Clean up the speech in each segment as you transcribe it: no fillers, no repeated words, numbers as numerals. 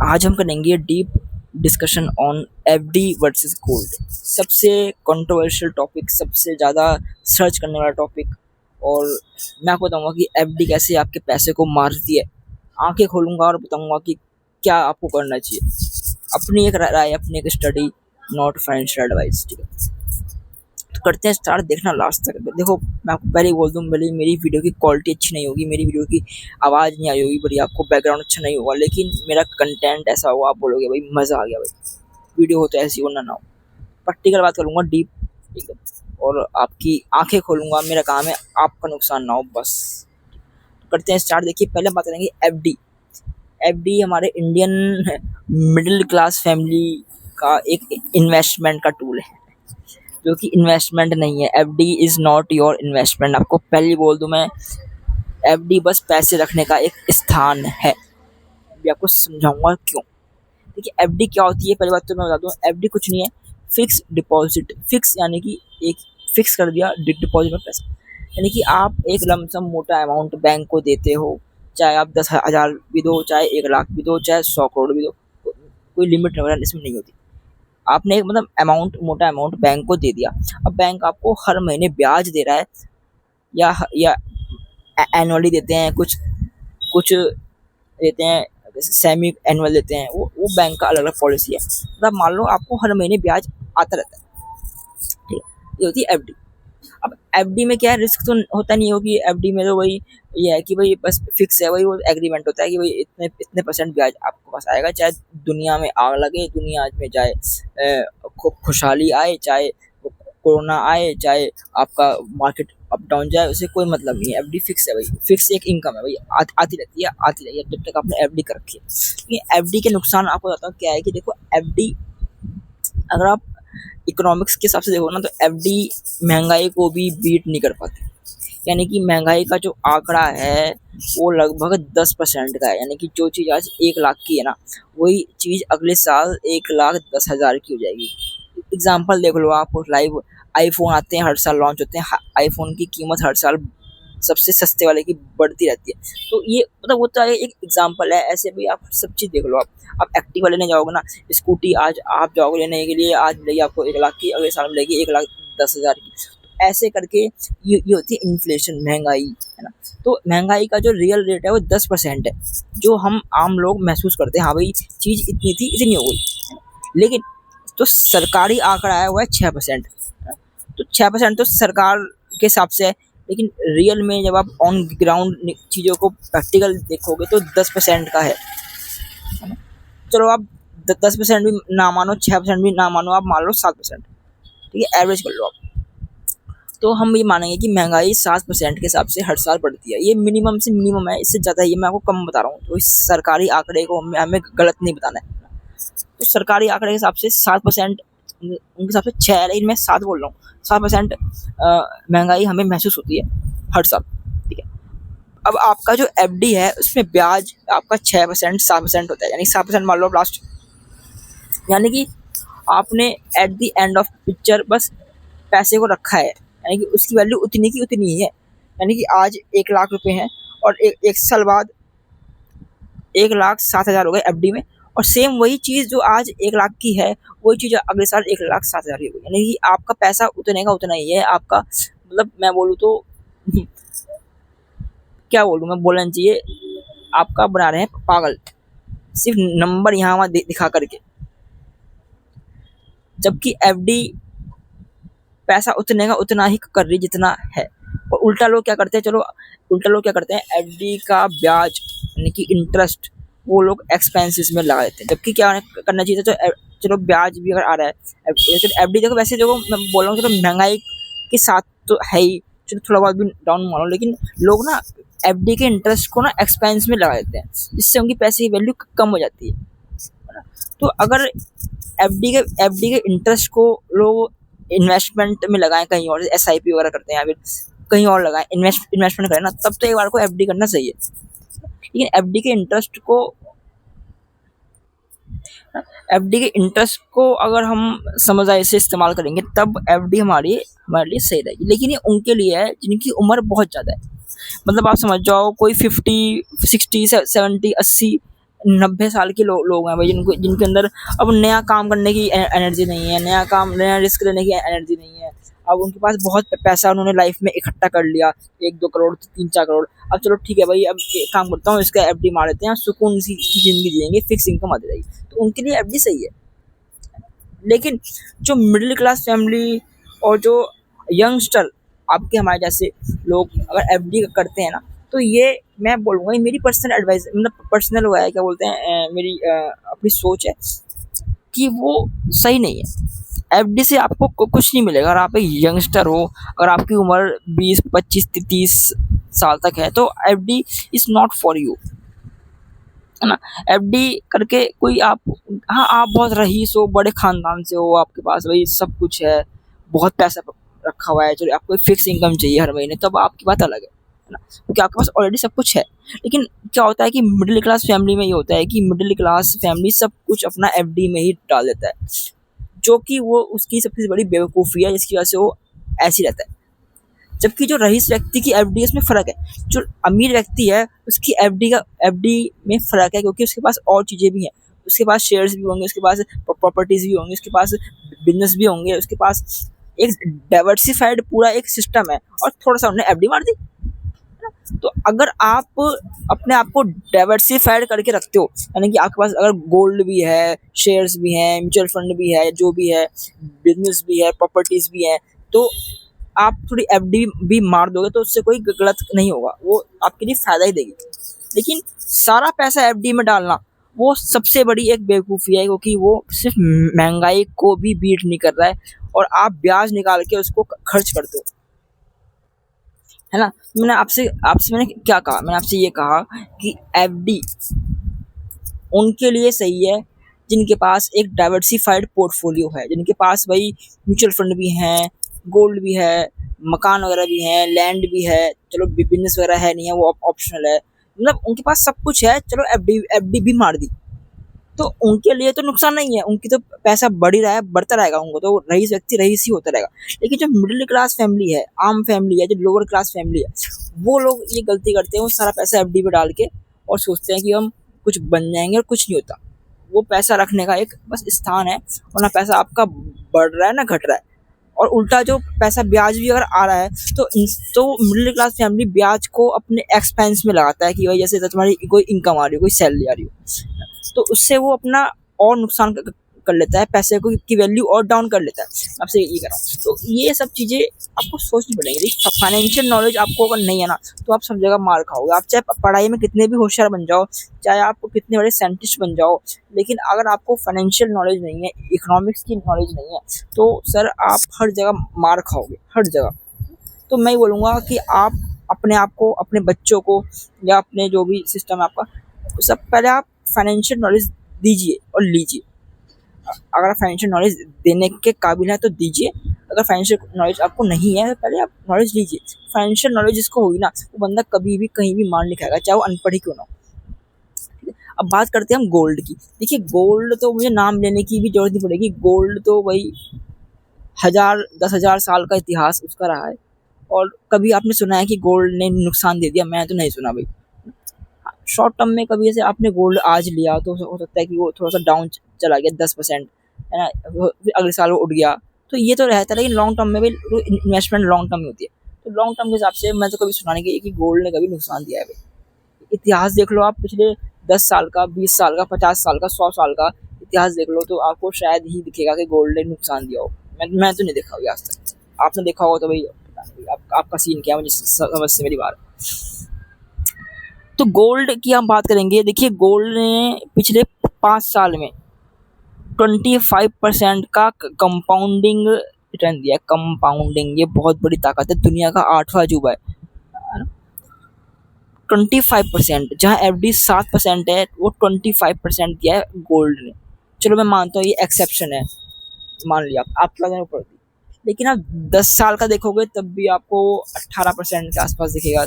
आज हम करेंगे deep discussion on FD versus gold. सबसे कंट्रोवर्शियल टॉपिक, सबसे ज़्यादा सर्च करने वाला टॉपिक। और मैं आपको बताऊंगा कि एफडी कैसे आपके पैसे को मारती है। आंखें खोलूंगा और बताऊंगा कि क्या आपको करना चाहिए। अपनी एक राय, अपनी एक स्टडी, नॉट फाइनेंशियल एडवाइस। ठीक है, तो करते हैं स्टार्ट, देखना लास्ट तक। देखो, मैं आपको पहले ही बोल दूँ, भले ही मेरी वीडियो की क्वालिटी अच्छी नहीं होगी, मेरी वीडियो की आवाज़ नहीं आई होगी, बढ़िया आपको बैकग्राउंड अच्छा नहीं होगा, लेकिन मेरा कंटेंट ऐसा होगा, आप बोलोगे भाई मज़ा आ गया भाई, वीडियो हो तो ऐसी हो ना हो। प्रैक्टिकल बात करूँगा, डीप। ठीक है, और आपकी आंखें खोलूँगा, मेरा काम है आपका नुकसान ना हो बस। करते हैं स्टार्ट। देखिए, पहले बात करेंगे एफडी। एफडी हमारे इंडियन मिडिल क्लास फैमिली का एक इन्वेस्टमेंट का टूल है, जो कि इन्वेस्टमेंट नहीं है। FD is not your investment. आपको पहले बोल दूं मैं, एफडी बस पैसे रखने का एक स्थान है। अभी आपको समझाऊंगा क्यों। देखिए, एफडी क्या होती है, पहली बात तो मैं बता दूं, एफडी कुछ नहीं है, फिक्स डिपॉजिट। फिक्स यानी कि एक फिक्स कर दिया डिपॉजिट में पैसा, यानी कि आप एक लमसम मोटा अमाउंट बैंक को देते हो, चाहे आप 10,000 भी दो, चाहे 1 लाख भी दो, चाहे 100 करोड़ भी दो, कोई लिमिट वगैरह इसमें नहीं होती। आपने एक मतलब अमाउंट, मोटा अमाउंट बैंक को दे दिया। अब बैंक आपको हर महीने ब्याज दे रहा है, या एनुअली देते हैं, कुछ कुछ देते हैं, सेमी एनुअल देते हैं, वो बैंक का अलग अलग पॉलिसी है। मतलब मान लो आपको हर महीने ब्याज आता रहता है। ठीक है, ये होती है एफडी। अब एफडी में क्या है, रिस्क तो होता नहीं होगी। एफडी में तो वही ये है कि भाई बस फिक्स है, वही वो एग्रीमेंट होता है कि भाई इतने इतने परसेंट ब्याज आपके पास आएगा, चाहे दुनिया में आग लगे, दुनिया में जाए, खुशहाली आए, चाहे कोरोना आए, चाहे आपका मार्केट अप डाउन जाए, उसे कोई मतलब नहीं है। एफडी फिक्स है भाई, फिक्स एक इनकम है भाई, आती रहती है, आती रही है जब तक आपने एफडी कर रखी है। एफडी के नुकसान आपको बताता हूँ क्या है। कि देखो, एफडी अगर आप इकोनॉमिक्स के हिसाब से देखो ना, तो एफडी महंगाई को भी बीट नहीं कर पाती। यानी कि महंगाई का जो आंकड़ा है वो लगभग 10% का है। यानी कि जो चीज़ आज 1 लाख की है ना, वही चीज़ अगले साल 1,10,000 की हो जाएगी। एग्जाम्पल देख लो आप, लाइव आईफोन आते हैं, हर साल लॉन्च होते हैं, आईफोन की कीमत हर साल सबसे सस्ते वाले की बढ़ती रहती है। तो ये मतलब वो तो एक एग्जाम्पल है। ऐसे भी आप सब चीज़ देख लो। आप एक्टिवा लेने जाओगे ना, स्कूटी आज आप जाओगे लेने के लिए, आज मिलेगी आपको 1 लाख की, अगले साल मिलेगी 1,10,000 की। तो ऐसे करके ये होती है इन्फ्लेशन, महंगाई, है ना। तो महंगाई का जो रियल रेट है वो 10% है, जो हम आम लोग महसूस करते हैं, हाँ भाई चीज़ इतनी थी, इतनी हो गई। लेकिन तो सरकारी आंकड़ा है वो है 6%। तो 6% तो सरकार के हिसाब से है, लेकिन रियल में जब आप ऑन ग्राउंड चीज़ों को प्रैक्टिकल देखोगे तो 10% का है ना। चलो आप 10% भी ना मानो, 6% भी ना मानो, आप मान लो 7%। ठीक है, एवरेज कर लो आप। तो हम ये मानेंगे कि महंगाई 7% के हिसाब से हर साल बढ़ती है। ये मिनिमम से मिनिमम है, इससे ज़्यादा ये मैं आपको कम बता रहा हूँ। तो इस सरकारी आंकड़े को हमें गलत नहीं बताना है। तो सरकारी आंकड़े के हिसाब से 7%, उनके हिसाब से 6 है, लेकिन मैं 7 बोल रहा हूँ। 7% महंगाई हमें महसूस होती है हर साल। ठीक है, अब आपका जो एफडी है उसमें ब्याज आपका 6% 7% होता है, यानी 7% मान लो लास्ट। यानी कि आपने at the end of picture बस पैसे को रखा है, यानी कि उसकी वैल्यू उतनी की उतनी ही है। यानी कि आज 1 लाख रुपए हैं, और एक साल बाद 1,07,000 हो गए एफडी में, और सेम वही चीज़ जो आज 1 लाख की है, वही चीज़ अगले साल 1,07,000 की होगी। यानी कि आपका पैसा उतने का उतना ही है। आपका मतलब मैं बोलूँ तो क्या बोलूँ, मैं बोलना चाहिए आपका बना रहे हैं पागल, सिर्फ नंबर यहाँ वहाँ दिखा करके। जबकि एफडी पैसा उतने का उतना ही कर रही जितना है। और उल्टा लोग क्या करते हैं, चलो उल्टा लोग क्या करते हैं, एफडी का ब्याज यानी कि इंटरेस्ट वो लोग एक्सपेंसेस में लगा देते हैं। जबकि क्या करना चाहिए था, तो चलो ब्याज भी अगर आ रहा है, लेकिन एफडी देखो, वैसे देखो मैं बोल रहा हूँ चलो महंगाई के साथ तो है ही, चलो थोड़ा बहुत भी डाउन मानो, लेकिन लोग ना एफडी के इंटरेस्ट को ना एक्सपेंस में लगा देते हैं, जिससे उनकी पैसे की वैल्यू कम हो जाती है ना। तो अगर एफडी के इंटरेस्ट को लोग इन्वेस्टमेंट में लगाएं, कहीं और एसआईपी वगैरह करते हैं, या फिर कहीं और लगाएं, इन्वेस्टमेंट करें ना, तब तो एक बार को एफडी करना सही है। लेकिन एफडी के इंटरेस्ट को अगर हम समझदारी से इस्तेमाल करेंगे, तब एफडी हमारे लिए सही रहेगी। लेकिन ये उनके लिए है जिनकी उम्र बहुत ज़्यादा है। मतलब आप समझ जाओ, कोई 50 60 70 80 90 साल के लोग हैं भाई, जिनके अंदर अब नया काम करने की एनर्जी नहीं है, नया रिस्क लेने की एनर्जी नहीं है। अब उनके पास बहुत पैसा उन्होंने लाइफ में इकट्ठा कर लिया, 1-2 करोड़, 3-4 करोड़। अब चलो ठीक है भाई, अब एक काम करता हूँ, इसका एफडी मार देते हैं, सुकून सी की जिंदगी जिएंगे, फिक्स इनकम आती रहेगी, तो उनके लिए एफडी सही है। लेकिन जो मिडिल क्लास फैमिली और जो यंगस्टर, आपके हमारे जैसे लोग अगर एफडी करते हैं ना, तो ये मैं बोलूँगा, ये मेरी पर्सनल एडवाइस, मतलब पर्सनल हुआ है, क्या बोलते हैं, मेरी अपनी सोच है कि वो सही नहीं है। एफडी से आपको कुछ नहीं मिलेगा। अगर आप एक यंगस्टर हो, अगर आपकी उम्र 20, 25, 30 साल तक है, तो FD is not for you, है ना। एफडी करके कोई आप, हाँ आप बहुत रईस हो, बड़े खानदान से हो, आपके पास भाई सब कुछ है, बहुत पैसा रखा हुआ है, चलो आपको फिक्स इनकम चाहिए हर महीने, तब आपकी बात अलग है ना, क्योंकि आपके पास ऑलरेडी सब कुछ है। लेकिन क्या होता है कि मिडिल क्लास फैमिली में ये होता है कि मिडिल क्लास फैमिली सब कुछ अपना एफडी में ही डाल देता है, जो कि वो उसकी सबसे बड़ी बेवकूफ़ी है, जिसकी वजह से वो ऐसे ही रहता है। जबकि जो रईस व्यक्ति की एफडी, इसमें फ़र्क है। जो अमीर व्यक्ति है, उसकी एफडी में फ़र्क है, क्योंकि उसके पास और चीज़ें भी हैं। उसके पास शेयर्स भी होंगे, उसके पास प्रॉपर्टीज़ भी होंगी, उसके पास बिज़नेस भी होंगे, उसके पास एक डाइवर्सिफ़ाइड पूरा एक सिस्टम है, और थोड़ा-सा उन्होंने एफडी मार दी। तो अगर आप अपने आप को डाइवर्सिफ़ाइड करके रखते हो, यानी कि आपके पास अगर गोल्ड भी है, शेयर्स भी हैं, म्यूचुअल फंड भी है, जो भी है, बिज़नेस भी है, प्रॉपर्टीज़ भी हैं, तो आप थोड़ी एफडी भी मार दोगे तो उससे कोई गलत नहीं होगा, वो आपके लिए फ़ायदा ही देगी। लेकिन सारा पैसा एफडी में डालना, वो सबसे बड़ी एक बेवकूफ़ी है, क्योंकि वो सिर्फ महंगाई को भी बीट नहीं कर रहा है, और आप ब्याज निकाल के उसको खर्च करते हो, है ना। मैंने आपसे आपसे मैंने क्या कहा, मैंने आपसे ये कहा कि एफडी उनके लिए सही है जिनके पास एक डाइवर्सिफाइड पोर्टफोलियो है, जिनके पास भाई म्यूचुअल फंड भी हैं, गोल्ड भी है, मकान वगैरह भी हैं, लैंड भी है, चलो बिजनेस वगैरह है नहीं है, वो ऑप्शनल है, मतलब उनके पास सब कुछ है, चलो एफडी भी मार दी, तो उनके लिए तो नुकसान नहीं है, उनकी तो पैसा बढ़ ही रहा है, बढ़ता रहेगा, उनको तो रईस व्यक्ति रईस ही होता रहेगा। लेकिन जो मिडिल क्लास फैमिली है, आम फैमिली है, जो लोअर क्लास फैमिली है, वो लोग ये गलती करते हैं, वो सारा पैसा एफडी में डाल के और सोचते हैं कि हम कुछ बन जाएंगे, और कुछ नहीं होता। वो पैसा रखने का एक बस स्थान है, और ना पैसा आपका बढ़ रहा है ना घट रहा है। और उल्टा जो पैसा ब्याज भी अगर आ रहा है, तो मिडिल क्लास फैमिली ब्याज को अपने एक्सपेंस में लगाता है, कि भाई जैसे तुम्हारी कोई इनकम आ रही हो, कोई सैलरी आ रही हो, तो उससे वो अपना और नुकसान कर लेता है, पैसे को की वैल्यू और डाउन कर लेता है। आपसे ये कह रहा हूँ, तो ये सब चीज़ें आपको सोचनी पड़ेंगी। फाइनेंशियल नॉलेज आपको अगर नहीं है ना, तो आप सब जगह मार खाओगे। आप चाहे पढ़ाई में कितने भी होशियार बन जाओ, चाहे आप कितने बड़े साइंटिस्ट बन जाओ, लेकिन अगर आपको फाइनेंशियल नॉलेज नहीं है, इकोनॉमिक्स की नॉलेज नहीं है, तो सर आप हर जगह मार खाओगे, हर जगह। तो मैं बोलूँगा कि आप अपने आप को, अपने बच्चों को, या अपने जो भी सिस्टम है आपका, सब पहले आप फाइनेंशियल नॉलेज दीजिए और लीजिए। अगर आप फाइनेंशियल नॉलेज देने के काबिल है तो दीजिए, अगर फाइनेंशियल नॉलेज आपको नहीं है तो पहले आप नॉलेज लीजिए। फाइनेंशियल नॉलेज जिसको होगी ना, वो बंदा कभी भी कहीं भी मार नहीं खाएगा, चाहे वो अनपढ़ ही क्यों ना हो। अब बात करते हैं हम गोल्ड की। देखिए, गोल्ड तो मुझे नाम लेने की भी जरूरत नहीं पड़ेगी, गोल्ड तो भाई 10,000 10,000 साल का इतिहास उसका रहा है, और कभी आपने सुना है कि गोल्ड ने नुकसान दे दिया? मैं तो नहीं सुना भाई। शॉर्ट टर्म में कभी जैसे आपने गोल्ड आज लिया तो हो सकता है कि वो थोड़ा सा डाउन चला गया 10%, है ना, फिर अगले साल वो उठ गया, तो ये तो रहता है। लेकिन लॉन्ग टर्म में भी इन्वेस्टमेंट लॉन्ग टर्म में होती है, तो लॉन्ग टर्म के हिसाब से मैं तो कभी सुना नहीं कि गोल्ड ने कभी नुकसान दिया है भाई। इतिहास देख लो आप, पिछले 10 साल का, 20 साल का, 50 साल का, 100 साल का इतिहास देख लो, तो आपको शायद ही दिखेगा कि गोल्ड ने नुकसान दिया हो। मैं तो नहीं देखा हुआ आज तक। आपने देखा होगा तो भाई पता नहीं आपका सीन क्या है, मुझे समझ से मेरी बात। तो गोल्ड की हम बात करेंगे। देखिए, गोल्ड ने पिछले 5 साल में 25% का कंपाउंडिंग रिटर्न दिया। कंपाउंडिंग, ये बहुत बड़ी ताकत है, दुनिया का 8वां अजूबा है। 25%, जहाँ एफडी 7% है, वो 25% दिया है गोल्ड ने। चलो मैं मानता हूँ ये एक्सेप्शन है, मान लिया आप लगाने पड़ती, लेकिन आप 10 साल का देखोगे तब भी आपको 18% के आसपास दिखेगा।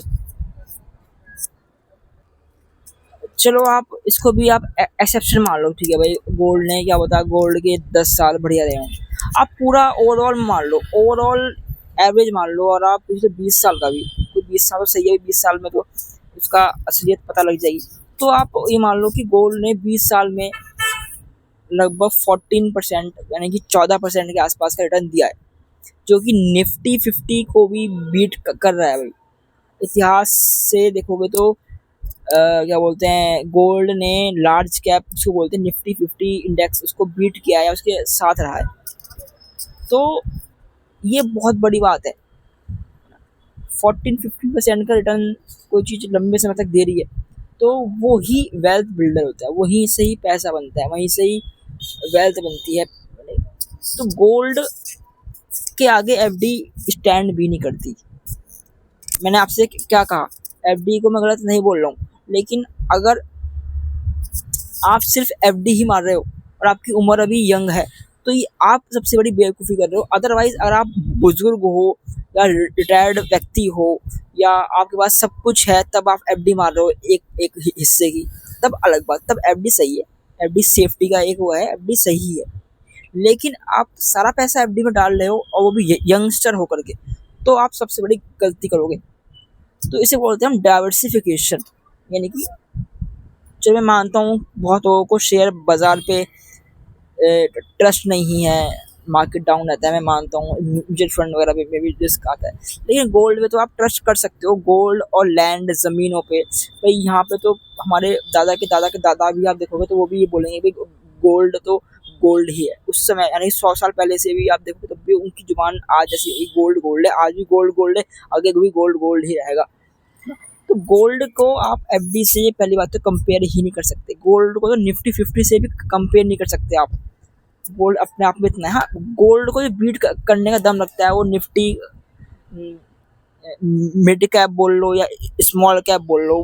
चलो आप इसको भी आप एक्सेप्शन मान लो, ठीक है भाई, गोल्ड ने क्या बता, गोल्ड के 10 साल बढ़िया रहे हैं। आप पूरा ओवरऑल मान लो, ओवरऑल एवरेज मान लो, और आप पिछले 20 साल का भी, तो 20 साल तो सही है, 20 साल में तो उसका असलियत पता लग जाएगी। तो आप ये मान लो कि गोल्ड ने 20 साल में लगभग 14% यानी कि 14% के आसपास का रिटर्न दिया है, जो कि निफ्टी 50 को भी बीट कर रहा है भाई। इतिहास से देखोगे तो क्या बोलते हैं, गोल्ड ने लार्ज कैप उसको बोलते हैं निफ्टी 50 इंडेक्स, उसको बीट किया है, उसके साथ रहा है। तो ये बहुत बड़ी बात है। 14-15% का रिटर्न कोई चीज़ लंबे समय तक दे रही है, तो वो ही वेल्थ बिल्डर होता है, वहीं से ही पैसा बनता है, वहीं से ही वेल्थ बनती है। तो गोल्ड के आगे एफडी स्टैंड भी नहीं करती। मैंने आपसे क्या कहा, एफडी को मैं गलत नहीं बोल रहा हूँ, लेकिन अगर आप सिर्फ एफडी ही मार रहे हो और आपकी उम्र अभी यंग है, तो ये आप सबसे बड़ी बेवकूफ़ी कर रहे हो। अदरवाइज अगर आप बुजुर्ग हो या रिटायर्ड व्यक्ति हो या आपके पास सब कुछ है, तब आप एफडी मार रहे हो एक एक हिस्से की, तब अलग बात, तब एफडी सही है। एफडी सेफ्टी का एक वो है, एफडी सही है। लेकिन आप सारा पैसा एफडी में डाल रहे हो और वो भी यंगस्टर होकर के, तो आप सबसे बड़ी गलती करोगे। तो इसे बोलते हैं हम डाइवर्सिफिकेशन। यानी कि चलो मैं मानता हूँ बहुत लोगों को शेयर बाज़ार पे ट्रस्ट नहीं है, मार्केट डाउन रहता है, मैं मानता हूँ म्यूचुअल फंड वगैरह में भी रिस्क आता है, लेकिन गोल्ड पे तो आप ट्रस्ट कर सकते हो। गोल्ड और लैंड ज़मीनों पे भाई, यहाँ पे तो हमारे दादा के दादा भी आप देखोगे तो वो भी ये बोलेंगे भाई गोल्ड तो गोल्ड ही है। उस समय यानी 100 साल पहले से भी आप देखोगे तब भी उनकी जुबान आज जैसी हुई, गोल्ड गोल्ड है, आज भी गोल्ड गोल्ड है, आगे भी गोल्ड गोल्ड ही रहेगा। तो गोल्ड को आप एफडी से पहली बात तो कंपेयर ही नहीं कर सकते, गोल्ड को तो निफ्टी 50 से भी कंपेयर नहीं कर सकते आप। गोल्ड अपने आप में इतना है, हाँ गोल्ड को जो बीट करने का दम लगता है वो निफ्टी मिड कैप बोल लो या स्मॉल कैप बोल लो,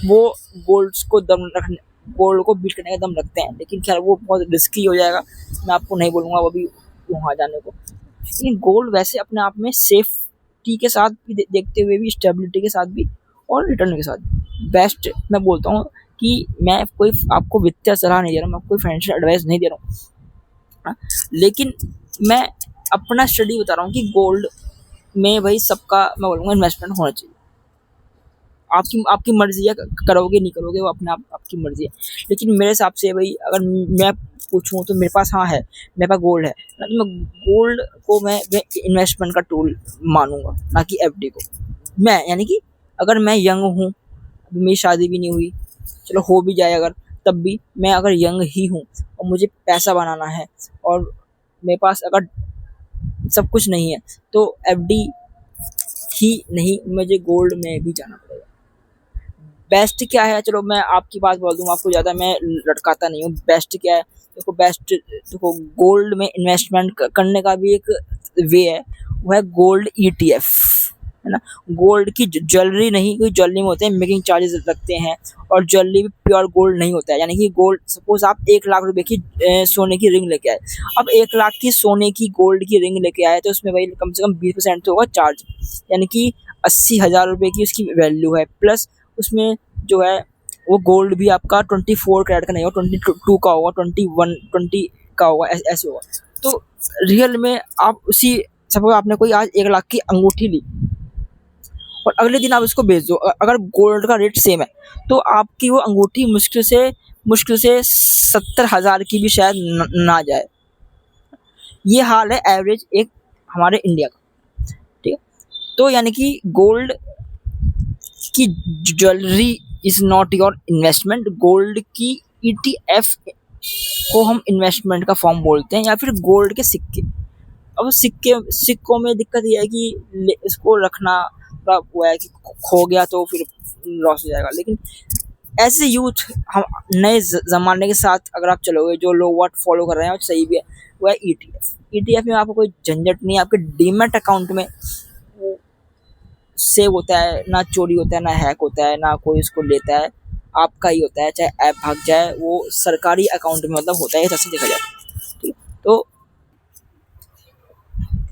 वो गोल्ड को दम रखने, गोल्ड को बीट करने का दम रखते हैं। लेकिन खैर वो बहुत रिस्की हो जाएगा, मैं आपको नहीं बोलूँगा अभी वहाँ जाने को। लेकिन गोल्ड वैसे अपने आप में सेफ्टी के साथ भी देखते हुए भी, स्टेबिलिटी के साथ भी और रिटर्न के साथ भी बेस्ट। मैं बोलता हूँ कि मैं कोई आपको वित्तीय सलाह नहीं दे रहा हूँ, मैं कोई फाइनेंशियल एडवाइस नहीं दे रहा हूँ, लेकिन मैं अपना स्टडी बता रहा हूँ कि गोल्ड में भाई सबका मैं बोलूँगा इन्वेस्टमेंट होना चाहिए। आपकी आपकी मर्जी है, करोगे नहीं करोगे वो अपने आप आपकी मर्जी है। लेकिन मेरे हिसाब से भाई अगर मैं पूछूँ तो मेरे पास हाँ है, मेरे पास गोल्ड है, तो मैं गोल्ड को मैं इन्वेस्टमेंट का टूल मानूंगा, ना कि एफडी को। मैं यानी कि अगर मैं यंग हूँ, अभी मेरी शादी भी नहीं हुई, चलो हो भी जाए अगर, तब भी मैं अगर यंग ही हूँ और मुझे पैसा बनाना है और मेरे पास अगर सब कुछ नहीं है, तो एफडी ही नहीं, मुझे गोल्ड में भी जाना पड़ेगा। बेस्ट क्या है, चलो मैं आपकी बात बोल दूँ, आपको ज़्यादा मैं लटकाता नहीं हूँ। बेस्ट क्या है, देखो बेस्ट, देखो गोल्ड में इन्वेस्टमेंट करने का भी एक वे है, वो है गोल्ड ईटीएफ, है ना। गोल्ड की ज्वेलरी नहीं, कोई ज्वेलरी में होते हैं मेकिंग चार्जेस लगते हैं, और ज्वेलरी भी प्योर गोल्ड नहीं होता है। यानी कि गोल्ड, सपोज आप 1 लाख रुपए की सोने की रिंग लेके आए, अब 1 लाख की सोने की गोल्ड की रिंग लेके आए तो उसमें भाई कम से कम 20% तो होगा चार्ज, यानी कि 80,000 रुपये की उसकी वैल्यू है। प्लस उसमें जो है वो गोल्ड भी आपका 24 कैरेट का नहीं होगा, 22 का होगा, 20 का होगा, ऐसे होगा। तो रियल में आप उसी, सपोज आपने कोई आज 1 लाख की अंगूठी ली और अगले दिन आप उसको बेच दो, अगर गोल्ड का रेट सेम है तो आपकी वो अंगूठी मुश्किल से 70,000 की भी शायद ना जाए। ये हाल है एवरेज एक हमारे इंडिया का, ठीक है। तो यानी कि गोल्ड की jewellery is not your investment, gold की ईटीएफ को हम इन्वेस्टमेंट का फॉर्म बोलते हैं, या फिर गोल्ड के सिक्के। अब सिक्कों में दिक्कत ये है कि इसको रखना का वो है कि खो गया तो फिर लॉस हो जाएगा। लेकिन ऐसे यूथ हम नए ज़माने के साथ अगर आप चलोगे, जो लोग व्हाट फॉलो कर रहे हैं और सही भी है, वो है ईटीएफ। ईटीएफ में आपको कोई झंझट नहीं है, आपके डीमैट अकाउंट में वो सेव होता है, ना चोरी होता है, ना हैक होता है, ना कोई उसको लेता है, आपका ही होता है। चाहे ऐप भाग जाए, वो सरकारी अकाउंट में मतलब होता है, ऐसे देखा जाए। ठीक है,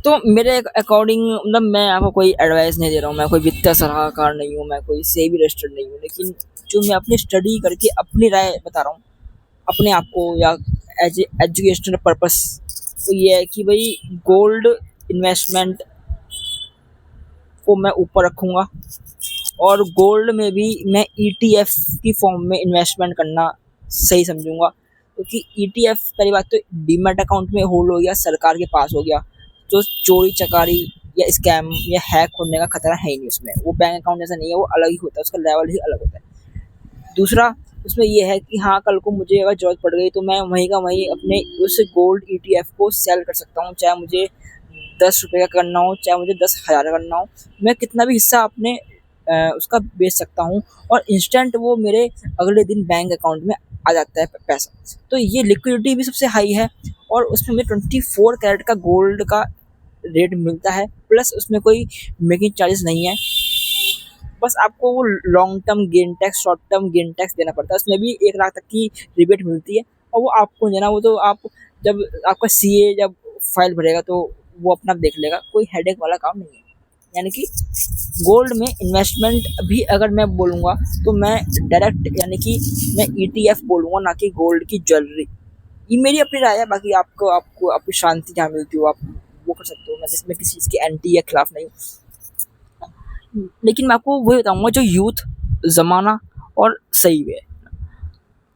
तो मेरे अकॉर्डिंग मतलब मैं आपको कोई एडवाइस नहीं दे रहा हूँ, मैं कोई वित्तीय सलाहकार नहीं हूँ, मैं कोई सेबी रजिस्टर्ड नहीं हूँ, लेकिन जो मैं अपनी स्टडी करके अपनी राय बता रहा हूँ अपने आप को, या एज एजुकेशनल पर्पस, तो ये है कि भाई गोल्ड इन्वेस्टमेंट को मैं ऊपर रखूँगा और गोल्ड में भी मैं ईटीएफ की फॉर्म में इन्वेस्टमेंट करना सही समझूंगा, क्योंकि ईटीएफ पहली बात तो डीमैट अकाउंट में होल्ड हो गया, सरकार के पास हो गया, तो चोरी चकारी या स्कैम या हैक होने का खतरा है ही नहीं उसमें। वो बैंक अकाउंट जैसा नहीं है, वो अलग ही होता है, उसका लेवल ही अलग होता है। दूसरा उसमें ये है कि हाँ, कल को मुझे अगर जरूरत पड़ गई तो मैं वहीं का वहीं अपने उस गोल्ड ईटीएफ को सेल कर सकता हूँ, चाहे मुझे 10 रुपये का करना हो, चाहे मुझे 10,000 का करना हो, मैं कितना भी हिस्सा अपने उसका बेच सकता हूँ, और इंस्टेंट वो मेरे अगले दिन बैंक अकाउंट में आ जाता है पैसा। तो ये लिक्विडिटी भी सबसे हाई है, और उसमें मुझे 24 कैरेट का गोल्ड का रेट मिलता है, प्लस उसमें कोई मेकिंग चार्जेस नहीं है। बस आपको वो long term gain tax, short term gain tax देना पड़ता है, उसमें भी 1 लाख तक की रिबेट मिलती है, और वो आपको देना, वो तो आप जब आपका सीए जब फाइल भरेगा तो वो अपना देख लेगा, कोई हेडेक वाला काम नहीं है। यानी कि गोल्ड में इन्वेस्टमेंट भी अगर मैं बोलूँगा तो मैं डायरेक्ट यानी कि मैं ईटीएफ बोलूँगा, ना कि गोल्ड की ज्वेलरी। ये मेरी अपनी राय है, बाकी आपको आपको आपकी शांति जहाँ मिलती हो आप वो कर सकते हो। मैं किसी चीज़ के एंटी या खिलाफ नहीं हूँ, लेकिन मैं आपको वही बताऊँगा जो यूथ, ज़माना और सही वे है।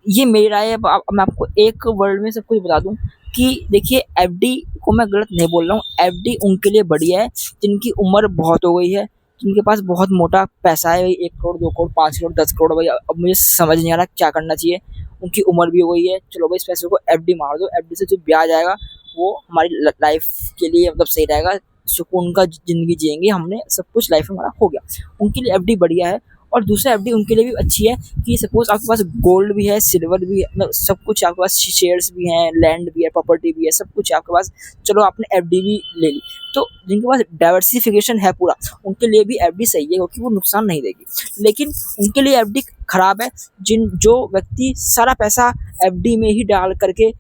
ये मेरी राय है। अब मैं आपको एक वर्ड में सब कुछ बता दूं कि देखिए, एफडी को मैं गलत नहीं बोल रहा हूँ, एफडी उनके लिए बढ़िया है जिनकी उम्र बहुत हो गई है, जिनके पास बहुत मोटा पैसा है, 1 करोड़ 2 करोड़ 5 करोड़ 10 करोड़, भाई अब मुझे समझ नहीं आ रहा क्या करना चाहिए, उनकी उम्र भी हो गई है, चलो भाई इस पैसे को एफडी मार दो, एफडी से जो ब्याज आएगा वो हमारी लाइफ के लिए मतलब सही रहेगा, सुकून का ज़िंदगी जिएंगे, हमने सब कुछ लाइफ में हमारा हो गया, उनके लिए एफडी बढ़िया है। और दूसरा एफडी उनके लिए भी अच्छी है कि सपोज आपके पास गोल्ड भी है, सिल्वर भी है, मतलब सब कुछ आपके पास, शेयर्स भी हैं, लैंड भी है, प्रॉपर्टी भी है, सब कुछ है आपके पास, चलो आपने एफडी भी ले ली, तो जिनके पास डाइवर्सिफिकेशन है पूरा, उनके लिए भी एफडी सही है, क्योंकि वो नुकसान नहीं देगी। लेकिन उनके लिए एफडी खराब है जो व्यक्ति सारा पैसा एफडी में ही डाल करके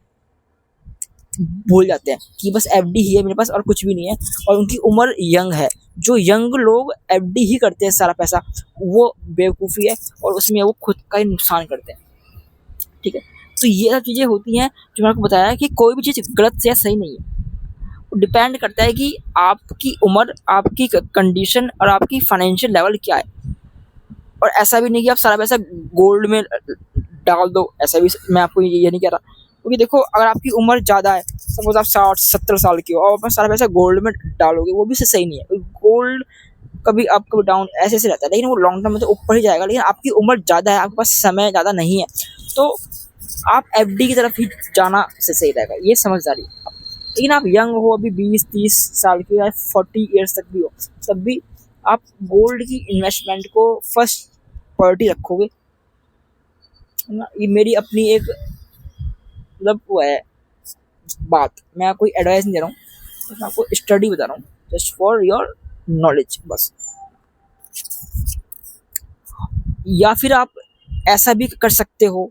भूल जाते हैं कि बस एफडी ही है मेरे पास और कुछ भी नहीं है, और उनकी उम्र यंग है। जो यंग लोग एफडी ही करते हैं सारा पैसा, वो बेवकूफ़ी है, और उसमें वो खुद का ही नुकसान करते हैं। ठीक है, तो ये सब चीज़ें होती हैं जो मैंने आपको बताया कि कोई भी चीज़ गलत से या सही नहीं है, वो डिपेंड करता है कि आपकी उम्र, आपकी कंडीशन और आपकी फाइनेंशियल लेवल क्या है। और ऐसा भी नहीं कि आप सारा पैसा गोल्ड में डाल दो, ऐसा भी मैं आपको ये नहीं कह रहा, क्योंकि देखो अगर आपकी उम्र ज़्यादा है, सपोज आप 60-70 साल की हो और अपना सारा पैसा गोल्ड में डालोगे, वो भी सही नहीं है। गोल्ड कभी अप कभी डाउन ऐसे ऐसे रहता है, लेकिन वो लॉन्ग टर्म में तो ऊपर ही जाएगा। लेकिन आपकी उम्र ज़्यादा है, आपके पास समय ज़्यादा नहीं है, तो आप एफडी की तरफ ही जाना से सही रहेगा, ये समझदारी है। लेकिन आप यंग हो, अभी 20-30 साल की, या 40 ईयर्स तक भी हो, तब भी आप गोल्ड की इन्वेस्टमेंट को फर्स्ट प्रायोरिटी रखोगे, है ना। ये मेरी अपनी एक मतलब वो है बात, मैं कोई एडवाइस नहीं दे रहा हूँ, मैं आपको स्टडी बता रहा हूँ, जस्ट फॉर योर नॉलेज बस। या फिर आप ऐसा भी कर सकते हो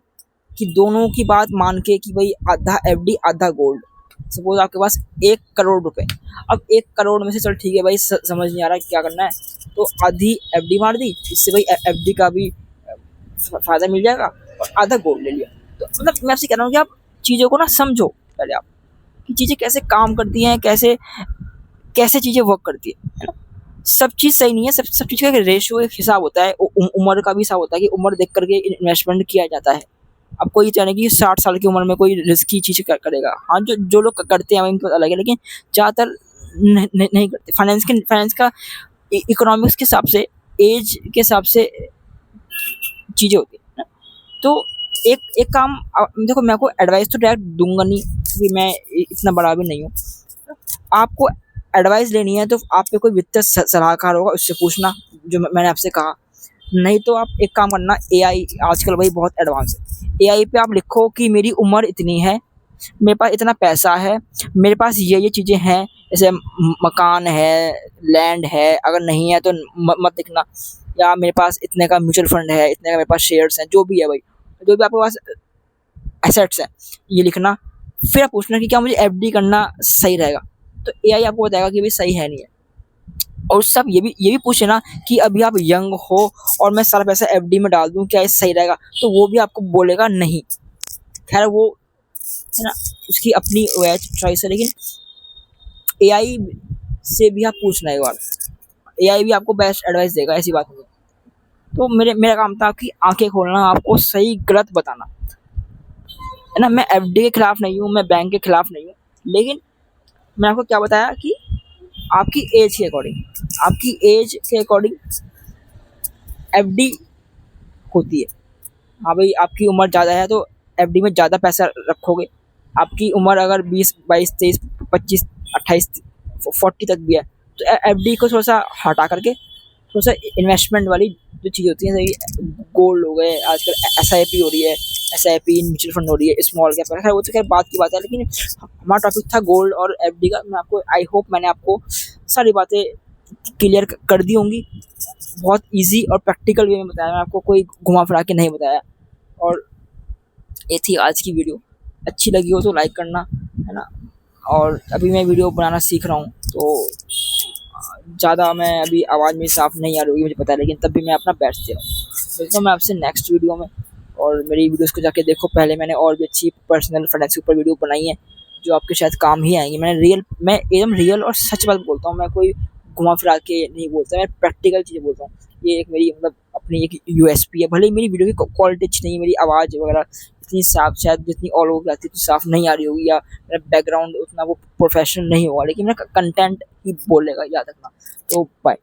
कि दोनों की बात मान के कि भाई आधा एफडी आधा गोल्ड। सपोज आपके पास 1 करोड़ रुपए, अब 1 करोड़ में से चल ठीक है भाई, समझ नहीं आ रहा क्या करना है, तो आधी एफडी मार दी, इससे भाई एफडी का भी फायदा मिल जाएगा, और आधा गोल्ड ले लिया। तो मतलब मैं आपसे कह रहा हूँ कि आप चीज़ों को ना समझो पहले आप, कि चीज़ें कैसे काम करती हैं, कैसे कैसे चीज़ें वर्क करती है ना। सब चीज़ सही नहीं है, सब चीज़ का एक रेशियो, एक हिसाब होता है, उम्र का भी हिसाब होता है कि उम्र देख करके इन्वेस्टमेंट किया जाता है। अब कोई जाने कि 60 साल की उम्र में कोई रिस्की चीज़ करेगा, हाँ जो लोग करते हैं उनकी बात अलग है, लेकिन ज़्यादातर नहीं करते। फाइनेंस का इकोनॉमिक्स के हिसाब से, एज के हिसाब से चीज़ें होती है ना। तो एक काम देखो, मैं आपको एडवाइस तो डायरेक्ट दूंगा नहीं, क्योंकि मैं इतना बड़ा भी नहीं हूँ। आपको एडवाइस लेनी है तो आप पे कोई वित्तीय सलाहकार होगा, उससे पूछना, जो मैंने आपसे कहा। नहीं तो आप एक काम करना, एआई आजकल भाई बहुत एडवांस है, एआई पे आप लिखो कि मेरी उम्र इतनी है, मेरे पास इतना पैसा है, मेरे पास ये चीज़ें हैं, जैसे मकान है, लैंड है, अगर नहीं है तो मत लिखना, या मेरे पास इतने का म्यूचुअल फंड है, इतने का मेरे पास शेयर्स हैं, जो भी है भाई, जो भी आपके पास एसेट्स हैं, ये लिखना। फिर आप पूछना कि क्या मुझे एफडी करना सही रहेगा, तो एआई आपको बताएगा कि भाई सही है नहीं है। और सब ये भी पूछे ना कि अभी आप यंग हो और मैं सारा पैसा एफडी में डाल दूं, क्या ये सही रहेगा, तो वो भी आपको बोलेगा नहीं। खैर वो है ना, उसकी अपनी चॉइस है, लेकिन एआई से भी आप पूछना एक बार, एआई भी आपको बेस्ट एडवाइस देगा, ऐसी बात नहीं है। तो मेरा काम था आपकी आंखें खोलना, आपको सही गलत बताना, है ना। मैं एफडी के खिलाफ नहीं हूँ, मैं बैंक के खिलाफ नहीं हूँ, लेकिन मैंने आपको क्या बताया कि आपकी एज के अकॉर्डिंग, आपकी एज के अकॉर्डिंग एफडी होती है। हाँ भाई, आपकी उम्र ज़्यादा है तो एफडी में ज़्यादा पैसा रखोगे। आपकी उम्र अगर 20, 22, 23, 25, 28, 40 तक भी है तो एफडी को थोड़ा सा हटा करके थोड़ा सा इन्वेस्टमेंट वाली जो चीज़ होती है, जैसे गोल्ड हो गए, आजकल एसआईपी हो रही है, एसआईपी म्यूचुअल फंड हो रही है, स्मॉल कैप है, वो तो खैर बात की बात है। लेकिन हमारा टॉपिक था गोल्ड और एफडी का। मैं आपको आई होप मैंने आपको सारी बातें क्लियर कर दी होंगी। बहुत इजी और प्रैक्टिकल वे में बताया, मैं आपको कोई घुमा फिरा के नहीं बताया। और ये थी आज की वीडियो। अच्छी लगी हो तो लाइक करना, है ना। और अभी मैं वीडियो बनाना सीख रहा हूँ तो ज़्यादा मैं अभी आवाज़ मेरी साफ़ नहीं आ रही होगी मुझे पता है, लेकिन तब भी मैं अपना बेस्ट दे रहा हूँ। मिलता हूँ मैं आपसे नेक्स्ट वीडियो में। और मेरी वीडियोज़ को जाके देखो, पहले मैंने और भी अच्छी पर्सनल फाइनेंस के ऊपर वीडियो बनाई है जो आपके शायद काम ही आएंगी। मैं एकदम रियल और सच बात बोलता हूँ, मैं कोई घुमा फिरा के नहीं बोलता, मैं प्रैक्टिकल चीज़ें बोलता हूँ। ये एक मेरी मतलब अपनी एक यूएसपी है। भले ही मेरी वीडियो की क्वालिटी अच्छी नहीं है, मेरी आवाज़ वगैरह इतनी साफ शायद जितनी ऑल ओवर की आती है तो साफ नहीं आ रही होगी, या मेरा बैकग्राउंड उतना वो प्रोफेशनल नहीं होगा, लेकिन मेरा कंटेंट ही बोलेगा, याद रखना। तो बाय।